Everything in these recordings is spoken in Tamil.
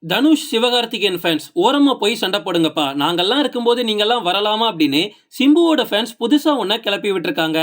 தனுஷ் சிவகார்த்திகேயன் ஃபேன்ஸ் ஓரமா போய் சண்டை போடுங்கப்பா, நாங்கெல்லாம் இருக்கும்போது நீங்கெல்லாம் வரலாமா அப்படின்னு சிம்புவோட ஃபேன்ஸ் புதுசா ஒன்ன கிளப்பி விட்டுருக்காங்க.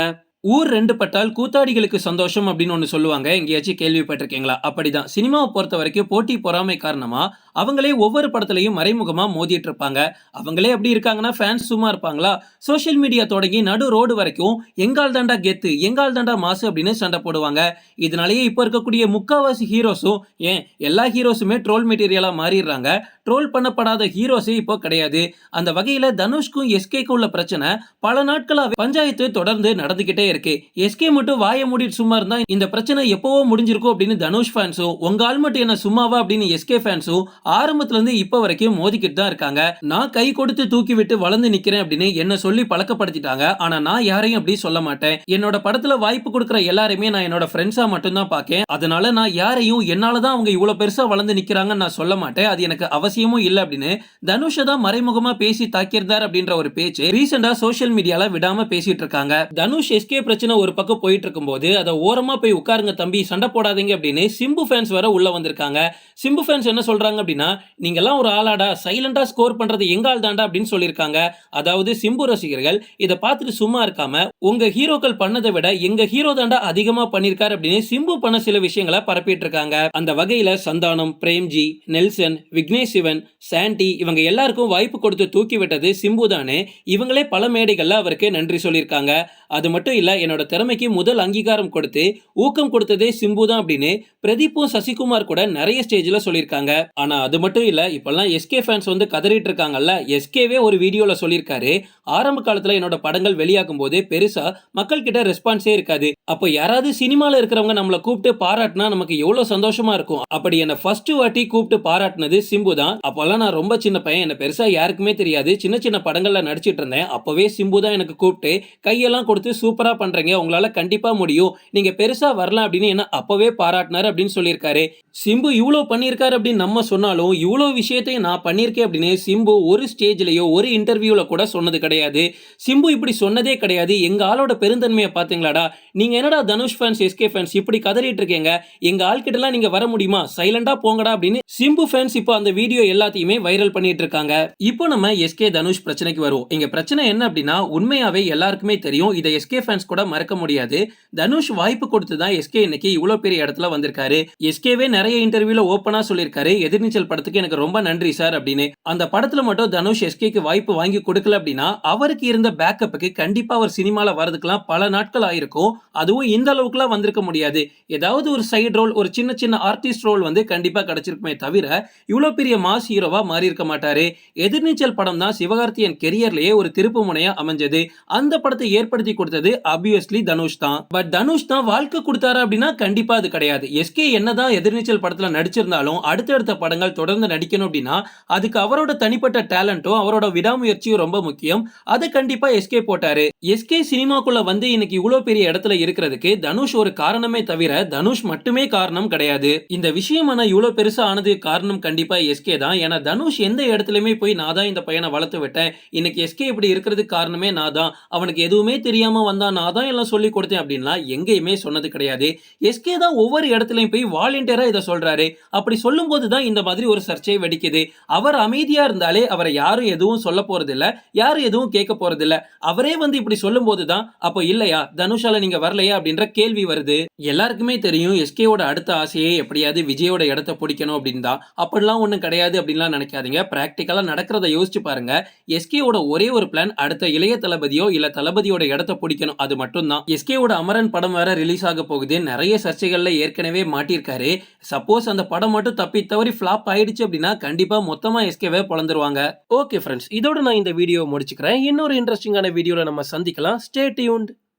ஊர் 2 பட்டால் கூத்தாடிகளுக்கு சந்தோஷம் அப்படின்னு ஒண்ணு சொல்லுவாங்க. எங்கேயாச்சும் கேள்விப்பட்டிருக்கீங்களா? அப்படிதான் சினிமாவை பொறுத்த வரைக்கும் போட்டி பொறாமை காரணமா அவங்களே ஒவ்வொரு படத்துலயும் மறைமுகமா மோதிட்டு இருப்பாங்க. அவங்களே எப்படி இருக்காங்கன்னா ஃபேன்ஸ் சும்மா இருப்பாங்களா? சோஷியல் மீடியா தொடங்கி நடு ரோடு வரைக்கும் எங்கால் தாண்டா கெத்து, எங்கால் தாண்டா மாசு அப்படின்னு சண்டை போடுவாங்க. இதனாலேயே இப்ப இருக்கக்கூடிய முக்காவாசி ஹீரோஸும், ஏன் எல்லா ஹீரோஸுமே ட்ரோல் மெட்டீரியலா மாறிடுறாங்க. ட்ரோல் பண்ணப்படாத ஹீரோஸே இப்போ கிடையாது. அந்த வகையில தனுஷ்க்கும் எஸ்கேக்கும் உள்ள பிரச்சனை பல நாட்களாவே பஞ்சாயத்து தொடர்ந்து நடந்துகிட்டே இருக்கு. எஸ்கே மட்டும் வாய மூடிட்டு சும்மா இருந்தா இந்த பிரச்சனை எப்பவோ முடிஞ்சிருக்கும் அப்படின்னு தனுஷ் ஃபேன்ஸும், உங்க ஆள் மட்டும் என்ன சும்மாவா அப்படின்னு எஸ்கே ஃபேன்ஸும் ஆரம்பத்துல இருந்து இப்ப வரைக்கும் மோதிக்கிட்டு தான் இருக்காங்க. நான் கை கொடுத்து தூக்கி விட்டு வளர்ந்து நிக்கிறேன் அப்படின்னு என்ன சொல்லி பழக்கப்படுத்திட்டாங்க. ஆனா நான் யாரையும் அப்படி சொல்ல மாட்டேன். என்னோட படத்துல வாய்ப்பு கொடுக்கிற எல்லாரையுமே நான் என்னோட ஃப்ரெண்ட்ஸா மட்டும் தான் பாக்கேன். அதனால நான் யாரையும் என்னாலதான் அவங்க இவ்வளவு பெருசா வளர்ந்து நிக்கிறாங்கன்னு நான் சொல்ல மாட்டேன். அது எனக்கு அவசியமும் இல்ல அப்படின்னு தனுஷ தான் மறைமுகமா பேசி தாக்கியிருந்தார் அப்படின்ற ஒரு பேச்சு ரீசெண்டா சோஷியல் மீடியால விடாம பேசிட்டு இருக்காங்க. தனுஷ் எஸ்கே பிரச்சனை ஒரு பக்கம் போயிட்டு இருக்கும்போது அதை ஓரமா போய் உட்காருங்க தம்பி, சண்டை போடாதீங்க அப்படின்னு சிம்பு ஃபேன்ஸ் வர உள்ள வந்திருக்காங்க. சிம்பு ஃபேன்ஸ் என்ன சொல்றாங்க அப்படின்னா, நீங்க எல்லாம் ஒரு ஆளாடா, சைலண்டா ஸ்கோர் பண்றது எங்கால் தாண்டா அப்படின்னு சொல்லியிருக்காங்க. அதாவது சிம்பு ரசிகர்கள் இதை பார்த்துட்டு சும்மா இருக்காம உங்க ஹீரோக்கள் பண்ணதை விட எங்க ஹீரோ தாண்டா அதிகமா பண்ணிருக்காரு அப்படின்னு சிம்பு பண்ண சில விஷயங்களை பரப்பிட்டு இருக்காங்க. அந்த வகையில சந்தானம், பிரேம்ஜி, நெல்சன், விக்னேஷ் சிவன், சாண்டி இவங்க எல்லாருக்கும் வாய்ப்பு கொடுத்து தூக்கி விட்டது சிம்பு தானே. இவங்களே பல மேடைகள்ல அவருக்கு நன்றி சொல்லியிருக்காங்க. அது மட்டும் இல்ல, என்னோட திறமைக்கு முதல் அங்கீகாரம் கொடுத்து ஊக்கம் கொடுத்ததே சிம்பு தான் அப்படின்னு பிரதீப்பும் சசிகுமார் கூட நிறைய ஸ்டேஜ்ல சொல்லியிருக்காங்க. ஆனா அது மட்டும் இல்ல, இப்பெல்லாம் எஸ்கே ஃபேன்ஸ் வந்து கதறிட்டு இருக்காங்கல்ல. எஸ்கேவே ஒரு வீடியோல சொல்லியிருக்காரு, ஆரம்ப காலத்துல என்னோட படங்கள் வெளியாகும் போது பெருசா மக்கள் கிட்ட ரெஸ்பான்ஸே இருக்காது. அப்போ யாராவது சினிமால இருக்கிறவங்க நம்மளை கூப்பிட்டு பாராட்டினா நமக்கு எவ்வளவு சந்தோஷமா இருக்கும். அப்படி என்ன ஃபர்ஸ்ட் வாட்டி கூப்பிட்டு பாராட்டினது சிம்பு தான். அப்பெல்லாம் நான் ரொம்ப சின்ன பையன், என்ன பெருசா யாருக்குமே தெரியாது. சின்ன சின்ன படங்கள்ல நடிச்சிட்டு இருந்தேன். அப்பவே சிம்பு தான் எனக்கு கூப்பிட்டு கையெல்லாம் கொடுத்து சூப்பரா பண்றீங்க, உங்களால கண்டிப்பா முடியும், நீங்க பெருசா வரலாம் அப்படின்னு என்ன அப்பவே பாராட்டினாரு அப்படின்னு சொல்லியிருக்காரு. சிம்பு இவ்வளவு பண்ணியிருக்காரு அப்படின்னு நம்ம சொன்னாலும் இவ்வளவு விஷயத்தையும் நான் பண்ணியிருக்கேன் அப்படின்னு சிம்பு ஒரு ஸ்டேஜ்லயோ ஒரு இன்டர்வியூல கூட சொன்னது கிடையாது. சிம்பு இப்படி சொன்னதே கிடையாது. எங்க ஆளோட பெருந்தன்மையை பாத்தீங்களாடா, நீங்க என்னடா தனுஷ் ஃபேன்ஸ் எஸ்கே ஃபேன்ஸ் இப்படி கதறிட்டு இருக்கீங்க, எங்க ஆள்கிட்டலாம் நீங்க வர முடியுமா, சைலண்டா போங்கடா அப்படின்னு சிம்பு ஃபேன்ஸ் இப்போ அந்த வீடியோ எல்லாத்தையுமே வைரல் பண்ணிட்டு இருக்காங்க. இப்போ நம்ம எஸ்கே தனுஷ் பிரச்சனைக்கு வருவோம். இங்க பிரச்சனை என்ன அப்படின்னா, உண்மையாவே எல்லாருக்குமே தெரியும், இதை எஸ்கே ஃபேன்ஸ் கூட மறக்க முடியாது. தனுஷ் வாய்ப்பு கொடுத்து தான் எஸ்கே இன்னைக்கு இவ்வளவு பெரிய இடத்துல வந்திருக்காரு. எஸ்கேவே நிறைய இன்டர்வியூல ஓப்பனா சொல்லியிருக்காரு, எதிர்நீச்சல் படத்துக்கு எனக்கு ரொம்ப நன்றி சார் அப்படின்னு. அந்த படத்துல மட்டும் தனுஷ் எஸ்கேக்கு வாய்ப்பு வாங்கி கொடுக்கல அப்படின்னா அவருக்கு இருந்த பேக்கப்புக்கு கண்டிப்பா அவர் சினிமால வரதுக்கெல்லாம் பல நாட்கள் ஆயிருக்கும். அதுவும் இந்த அளவுக்குலாம் வந்திருக்க முடியாது. ஏதாவது ஒரு சைடு ரோல், ஒரு சின்ன சின்ன ஆர்டிஸ்ட் ரோல் வந்து கண்டிப்பா கிடைச்சிருக்குமே தவிர இவ்வளவு பெரிய மாஸ் ஹீரோவா மாறி இருக்க மாட்டாரு. எதிர்நீச்சல் படம் தான் சிவகார்த்தியன் கெரியர்லயே ஒரு திருப்பு முனையா அமைஞ்சது. அந்த படத்தை ஏற்படுத்தி கொடுத்தது ஆப்வியஸ்லி தனுஷ் தான். பட் தனுஷ் தான் வாழ்க்கை கொடுத்தாரு அப்படின்னா கண்டிப்பா அது கிடையாது. எஸ்கே என்னதான் எதிர்நீச்சல் படத்துல நடிச்சிருந்தாலும் அடுத்தடுத்த படங்கள் தொடர்ந்து நடிக்கணும் அப்படின்னா அதுக்கு அவரோட தனிப்பட்ட டேலண்ட்டும் அவரோட விடாமுயற்சியும் ரொம்ப முக்கியம். அதை கண்டிப்பா எஸ்கே போட்டாரு. எஸ்கே சினிமாக்குள்ள வந்து இன்னைக்கு இவ்வளவு பெரிய இடத்துல இருக்கிறதுக்கு தனுஷ் ஒரு காரணமே தவிர தனுஷ் மட்டுமே காரணம் கிடையாது. இந்த விஷயம் ஆனா இவ்வளவு பெருசா ஆனது காரணம் கண்டிப்பா எஸ்கே தான். ஏன்னா தனுஷ் எந்த இடத்துலயுமே போய் நான் தான் இந்த பையனை வளர்த்து விட்டேன், இன்னைக்கு எஸ்கே இப்படி இருக்கிறதுக்கு காரணமே நான் தான், அவனுக்கு எதுவுமே தெரியாம வந்தா நான் தான் எல்லாம் சொல்லி கொடுத்தேன் அப்படின்லாம் எங்கேயுமே சொன்னது கிடையாது. எஸ்கே தான் ஒவ்வொரு இடத்துலயும் போய் வாலண்டியரா இதை சொல்றாரு. அப்படி சொல்லும் போதுதான் இந்த மாதிரி ஒரு சர்ச்சை வெடிக்குது. அவர் அமைதியா இருந்தாலே அவரை யாரும் எதுவும் சொல்ல போறது இல்ல, யாரும் எதுவும் கேட்க போறது இல்ல. அவரே வந்து இப்படி சொல்லும் போதுதான் அப்போ இல்லையா தனுஷால நீங்க வரலையா அப்படின்ற கேள்வி வருது. எல்லாருக்குமே தெரியும் எஸ்கேவோட அடுத்த ஆசையே எப்படியாவது விஜயோட இடத்தை பிடிக்கணும் அப்படின்னு தான். அப்படிலாம் ஒண்ணும் கிடையாது அப்படின்லாம் நினைக்காதீங்க. பிராக்டிக்கலா நடக்கிறத யோசிச்சு பாருங்க. எஸ்கேவோட ஒரே ஒரு பிளான் அடுத்த இளைய தளபதியோ இல்ல தளபதியோட இடத்தை பிடிக்கணும், அது மட்டும் தான். எஸ்கேவோட அமரன் படம் வேற ரிலீஸ் ஆக போகுது. நிறைய சர்ச்சைகள்ல ஏற்கனவே மாட்டிருக்காரு. சப்போஸ் அந்த படம் மட்டும் தப்பி தவறி ஃபிளாப் ஆயிடுச்சு அப்படின்னா கண்டிப்பா மொத்தமா எஸ்கேவே பொளந்துருவாங்க. ஓகே ஃப்ரெண்ட்ஸ், இதோட நான் இந்த வீடியோ முடிச்சுக்கிறேன். இன்னொரு இன்ட்ரெஸ்டிங்கான வீடியோல நம்ம சந்திக்கலாம். Stay tuned.